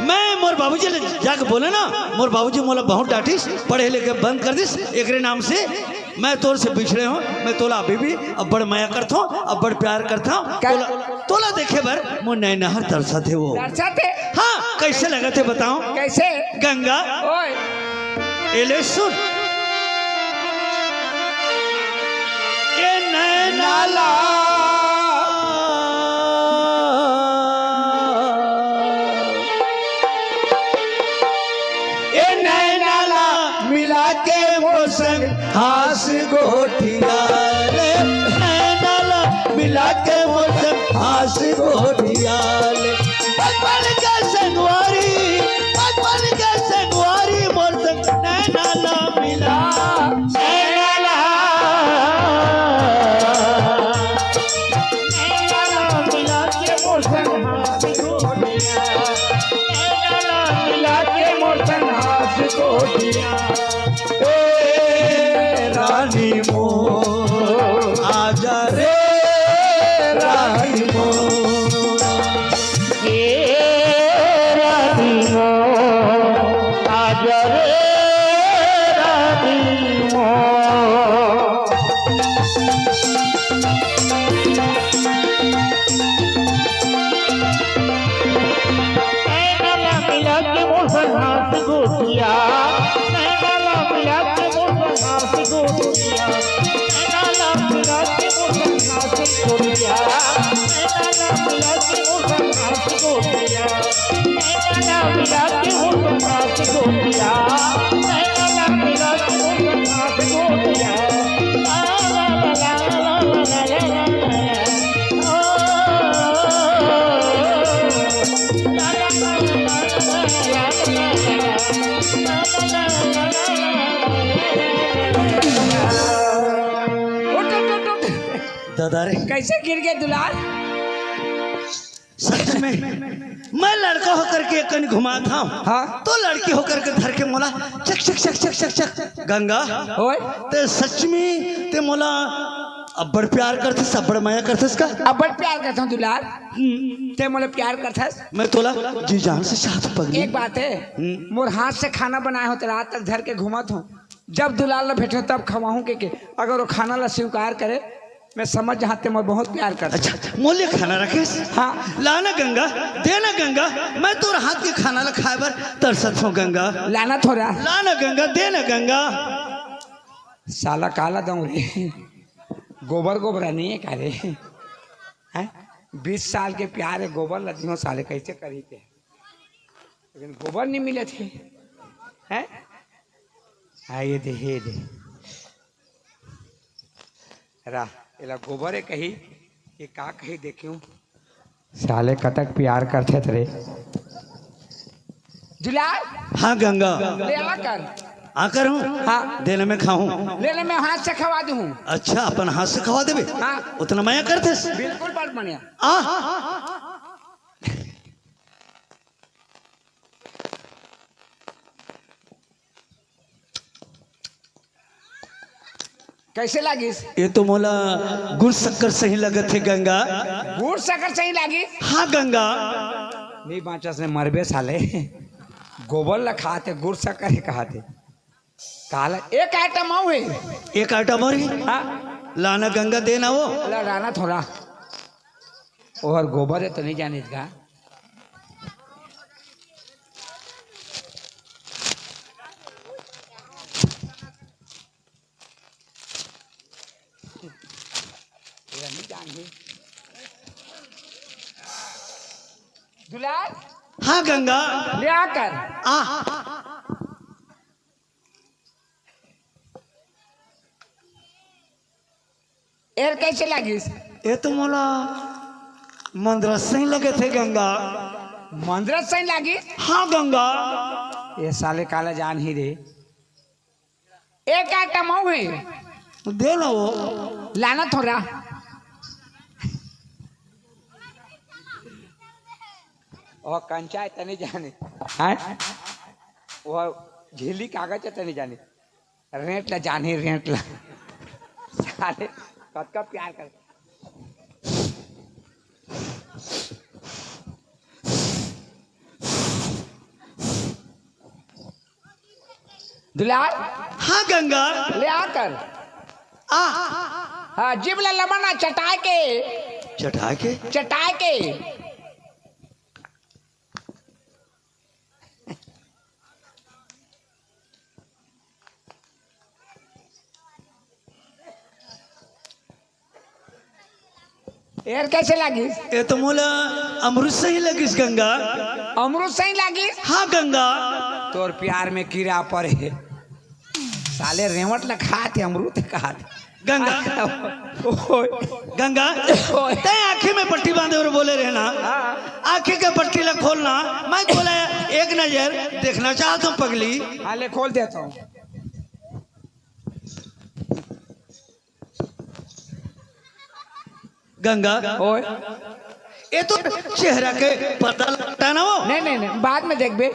मैं मोर बाबूजी ने जाके बोले ना, मोर बाबूजी मोला बहुत डांटिस, पढ़े लिखे बंद कर दिस एकरे नाम से। मैं तोर से बिछड़े हूँ, मैं तोला अभी भी अब्बड़ माया करता हूँ, अब्बड़ प्यार करता हूँ। तोला देखे बर मोर नैनहर तरसा थे वो। दर्शा थे? हाँ, कैसे लगा थे बताओ? कैसे? गंगा ओए एले सुन, ये नैनाला मिला के वो संग हास गोठिया ले, नैनाला मिला के वो संग हास गोठिया ले। बचपन के संगवारी, बचपन के संगवारी मोर संग नैनाला मिला, नैनाला मिला के मोर संग हास गोठिया, नैनाला मिला के मोर संग हास गोठिया। रानी मोर आजा रे रानी मोर, रानी मोर आजा रे रानी मोर। नैनाला मिला के मोर संग हास गोठिया, नैनाला मिला के मोर संग हास गोठिया, नैनाला मिला के मोर संग हास गोठिया, नैनाला मिला के मोर संग हास गोठिया, नैनाला मिला के मोर संग हास गोठिया, नैनाला मिला के मोर संग हास गोठिया। ला ला ला ला ला ला ला दादा रे, कैसे गिर गए दुलार? सच में मैं लड़का होकर के कहीं घुमा था, हाँ? तो लड़की होकर के धर के मोला चक चक चक चक चक चक। गंगा ओए ते सच में ते मोला अब्बड़ प्यार करते, अब्बड़ माया करते का। अब बड़ प्यार करता हूँ दुलार, ते मोले प्यार करता है। मैं तोला जी जान से चाहत पगली। एक बात है, मोर हाथ से खाना बनाए हो तो रात तक धर के घूमत हूँ। जब दुलार ला भेटे तब खवाऊँ के अगर वो खाना ला स्वीकार करे, मैं समझ जाते मैं बहुत प्यार करता। अच्छा मोले खाना रखे? हाँ लाना गंगा, देना गंगा, मैं तोर हाथ के खाना ला खाए बर तरसत हूँ गंगा। लाना थोड़ा, लाना गंगा, देना गंगा। साला काला दऊं रे, गोबर गोबरा नहीं है का रे? हैं 20 साल के प्यार है, गोबर लती हो साले कैसे करी थे, लेकिन गोबर नहीं मिले थे। हैं हाँ ये दे रा एला गोबर है कही ये का कही देखियो, साले कतक प्यार करते थे रे। जुलार हाँ गंगा, ले आकर आकर हूँ। हाँ देना मैं खाऊं। ले ले मैं हाथ से खवा दूँ। अच्छा अपन हाथ से खवा देवे? हाँ उतना माया करते? बिल्कुल बड़ बढ़िया। कैसे लागिस? ये तो मोला गुड़ शक्कर सही लगत है गंगा। गुड़ शक्कर सही लागी? हाँ गंगा। नहीं बाँचा से मरबे साले, गोबर ला खाते गुड़ शक्कर ही खाते। काला एक आइटम आओ है, एक आइटम और ही। हाँ लाना गंगा, देना वो लाना थोड़ा और गोबर है तो नहीं जाने का। नहीं जान दुलार। हाँ गंगा, ले आकर एर कैसे लागिस? ये तो मोला मंदरा सही लगे थे गंगा। मंदरा सही लागी? हाँ गंगा। ये साले काला जान ही रे, एक आइटम हो गई, देना वो लाना थोड़ा। और कंचा है तने जाने हैं वो झीली कागज है तने जाने रेंट ला जाने रेंट ला साले कद का प्यार कर दुलार हाँ गंगा ले आकर आ हाँ जिब ला लमना चटाए के चढ़ा के चटाए के यार कैसे लागी ये तो मोला अमृत से ही लगिस गंगा। अमरूद सही लागी हाँ गंगा तोर प्यार में कीड़ा पड़े साले रेवट ला खाते अमरूद खाते गंगा ओए गंगा तय आँखें में पट्टी बांधे और बोले रहना आँखें के पट्टी ला खोलना। मैं बोला एक नजर देखना चाहता हूँ पगली। हाले खोल देता हूँ गंगा ओए ये तो चेहरा के पता लगता ना वो। नहीं नहीं नहीं बाद में देख बे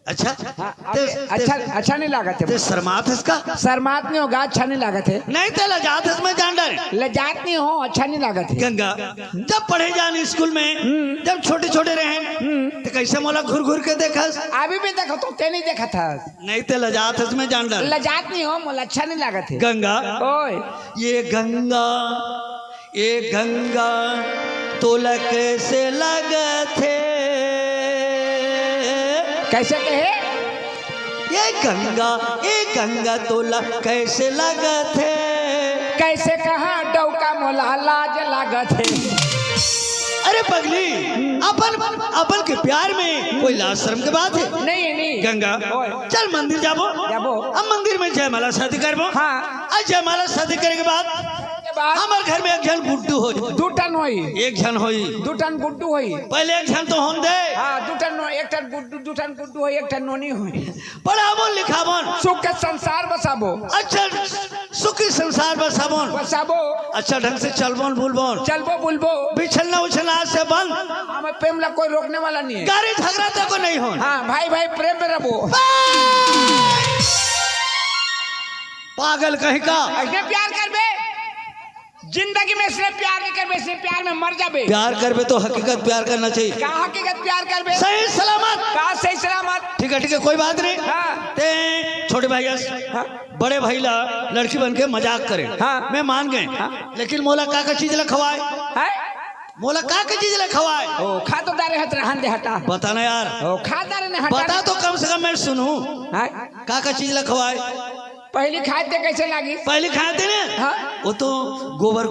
अच्छा अच्छा अच्छा नहीं लागत है शर्मात है इसका शर्मात नहीं होगा अच्छा नहीं लागत है नहीं तो लजात है इसमें जान डर। लजात नहीं हो अच्छा नहीं लागत है गंगा जब पढ़े जाने स्कूल में जब छोटे छोटे रहे तो कैसे मोला घुर घुर के देखा अभी भी देखा तो ते नहीं देखा था नहीं तो लजात है इसमें जान डर। लजात नहीं हो मोला अच्छा नहीं लागत है गंगा ओए ये गंगा तोला कैसे लगत है कैसे कहे ये गंगा तोला कैसे लगत है। कैसे कहा डौका मोला लाज लागत है अरे पगली अपन के प्यार में कोई लाज शर्म के बात है नहीं नहीं गंगा ओए। चल मंदिर जाबो अब मंदिर में जयमाला शादी करबो। हाँ आज जयमाला शादी करे के बाद हमारे घर में एक जन गुड्डू हो दू टन होई एक जन होई दू टन गुड्डू होई पहले एक जन तो होन दे हाँ एक टन गुड्डू दू टन गुड्डू होई एक टन नोनी होई पढ़ाबो लिखाबो सुख के संसार बसाबो अच्छा सुखी संसार बसाबोन बसाबो अच्छा ढंग से चलबोन भूलबोन चलबो बुलबो बिछलना उछलना आज से बंद। हमें प्रेम ला कोई रोकने वाला नहीं है गाड़ी झगड़ा तक को नहीं हो। हाँ भाई भाई प्रेम में रहो पागल कहीं का ऐसे प्यार कर बे जिंदगी में इसने प्यार नहीं कर बे इसने प्यार में मर जाबे प्यार करबे तो हकीकत प्यार करना चाहिए। का हकीकत प्यार कर बे सही सलामत का सही सलामत ठीक है कोई बात नहीं। हाँ। ते छोटे भाई बड़े भाई ला लड़की बन के मजाक करे हाँ। मैं मान गए लेकिन मोला का चीज ला खवाए है मोला का चीज ला खवाए ओ खा तो दारे हत रहन दे हटा बताना यार ओ खा दारे ने हटा बता तो कम से कम मैं सुनूं हाँ? का चीज ला खवाए। पहली खाए थे कैसे लागी पहले खाए थे ना हाँ? वो तो गोबर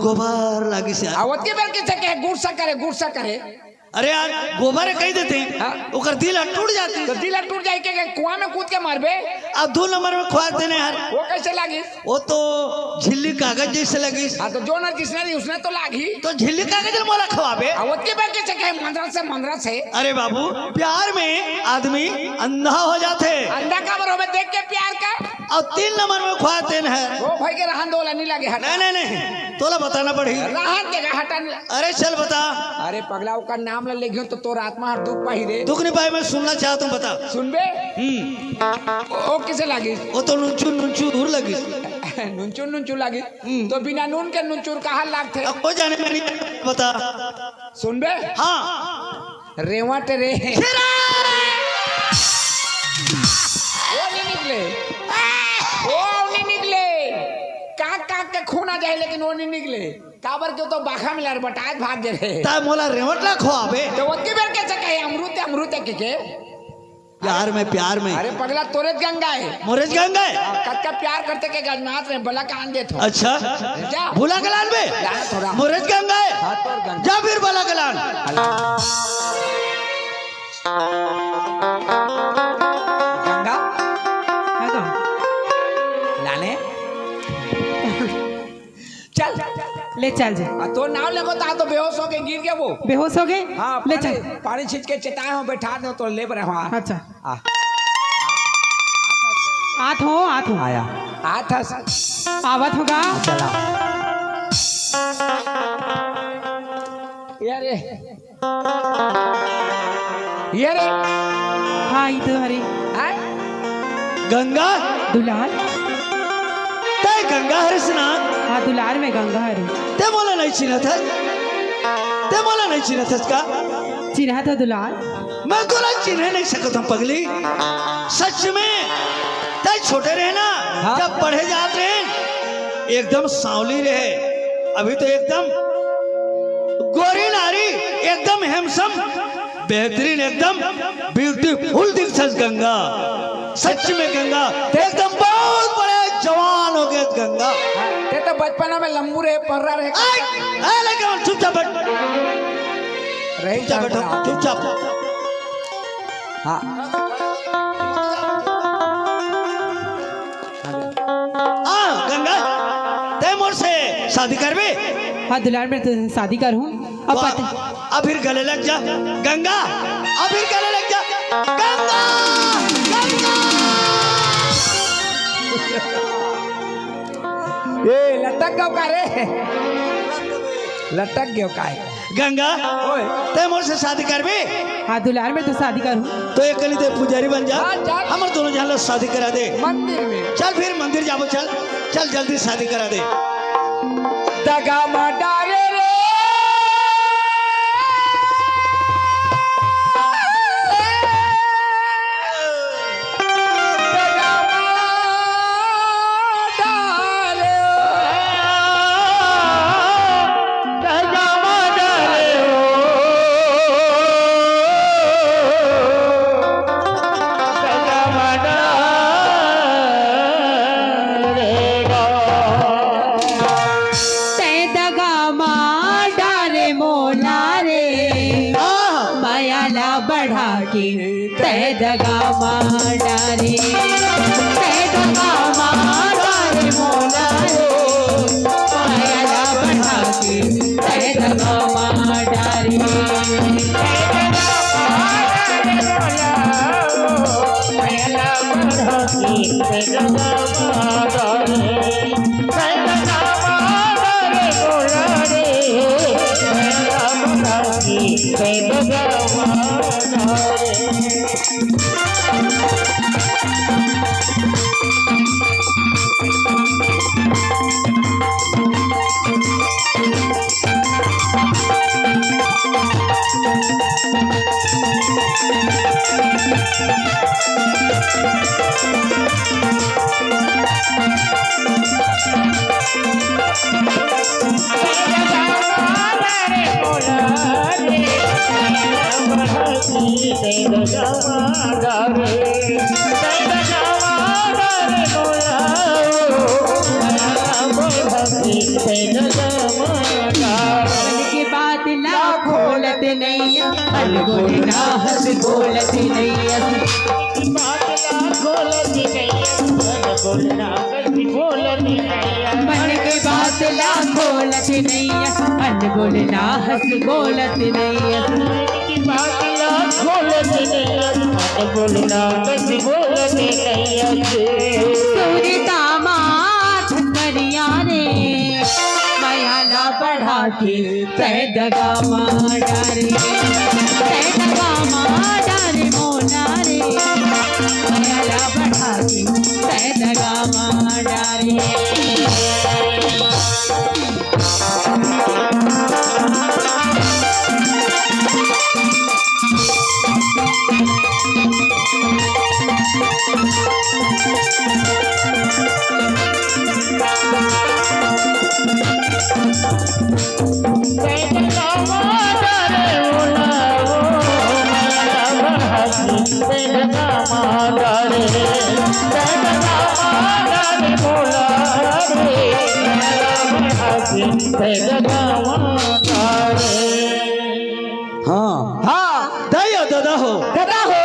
लागी से आवती बार कैसे कहे गुड़ सा करे अरे यार गोबर कह देते हैं हाँ? ओकर दिल टूट जाती तो दिल टूट जाए के कुआं में कूद के मारबे अब 2 नंबर में खुआ देने यार वो कैसे लागी वो तो झिल्ली कागज जैसे लगी हाँ तो जो ना जिसने दी उसने तो लागी तो झिल्ली कागज मोला खवाबे आवती बार कैसे कहे मंदरा से अरे बाबू प्यार में आदमी अंधा हो जाते अंधा का बरो में देख के प्यार का और 3 नंबर में खुआते हैं वो भाई के रहन दोला नहीं लगे हटा नहीं तोला बताना पड़ी रहन के हटा अरे चल बता अरे पगला का नाम ला ले तो तोर आत्मा हर दुख पाही रे दुख नहीं पाए मैं सुनना चाहता हूँ बता। सुनबे ओ किसे लागी वो तो नुनचू दूर लगी नुनचूर लागी तो बिना नून के नुनचूर कहाँ लागते अब हो जाने में नहीं बता। सुनबे हाँ रेवट रे वो नहीं निकले का के खून आ जाए लेकिन वो नहीं निकले काबर क्यों तो बाखा मिला बटात भाग गए रे ता मोला रेवट ला खवाबे तो वत्ती बेर कैसे कहे अमृत के प्यार में अरे पगला तोरे गंगा है मोरेज गंगा कद का प्यार करते के गजमात रे बला कान दे थो अच्छा जा भूला गलान बे थोड़ा मोरेज गंगा हाँ, तोर गंगा। जा फिर बला गलान गंगा है तो लाने चल ले चल जा तो नाव लगो तो बेहोश हो के गिर गया वो बेहोश हो गए हाँ ले चल पानी छींच के चटाए हो बैठा दो तो ले रहा अच्छा आ आत हो आया था आवत होगा चला यार ये रे हाँ ये तो हरे हैं? गंगा दुलार तय गंगा हरिस ना हाँ दुलार में गंगा हरे ते मोला नहीं चिन्ह था ते मोला नहीं चिन्ह था का चिन्हा था दुलार मैं को चिन्ह नहीं सकता हूँ पगली सच में तय छोटे रहे ना हाँ? जब पढ़े जाते रहे एकदम सांवली रहे अभी तो एकदम गोरी नारी एकदम हैंडसम बेहतरीन एकदम ब्यूटीफुल दिखता गंगा सच में गंगा एकदम बहुत बड़े जवान हो गए गंगा ते तो बचपन में लंबू रहे पर्रा रहे लेकिन चुपचाप बैठ रही चुपचाप बैठो चुपचाप हाँ गंगा तय मोर से शादी करबे हाँ दुलार में तो शादी करूँ अब पता अब फिर गले लग जा गंगा अब फिर गले लग जा गंगा गंगा ए लटक गयो का रे लटक गयो का है गंगा ओए तय मोर से शादी करबे हाँ दुलार में तो शादी करूँ तो एक कली दे पुजारी बन जा हाँ, चल। हमर दोनों जान लो शादी करा दे मंदिर में चल फिर मंदिर जाबो चल चल जल्दी शादी करा दे दगा मडारे रे दगा मडारे ते दगा माँ डारे मोला रे मायाला बढ़ा के ते दगा माँ डारे ते दगा माँ डारे मोला रे मायाला बढ़ा के ते दगा माँ डारे मन के बात ना खोलत नहीं अनगुण ना हंस बोलत नहीं मन के बात ना खोलत नहीं अनगुण ना हंस बोलत नहीं सूरता माथ करिया रे मायाला बढ़ा के तय दगा माँ डारे तय दगा माँ डारे मोना रे मायाला बढ़ा के तय दगा माँ डारे हाँ हाँ दया दादा हो दादा हो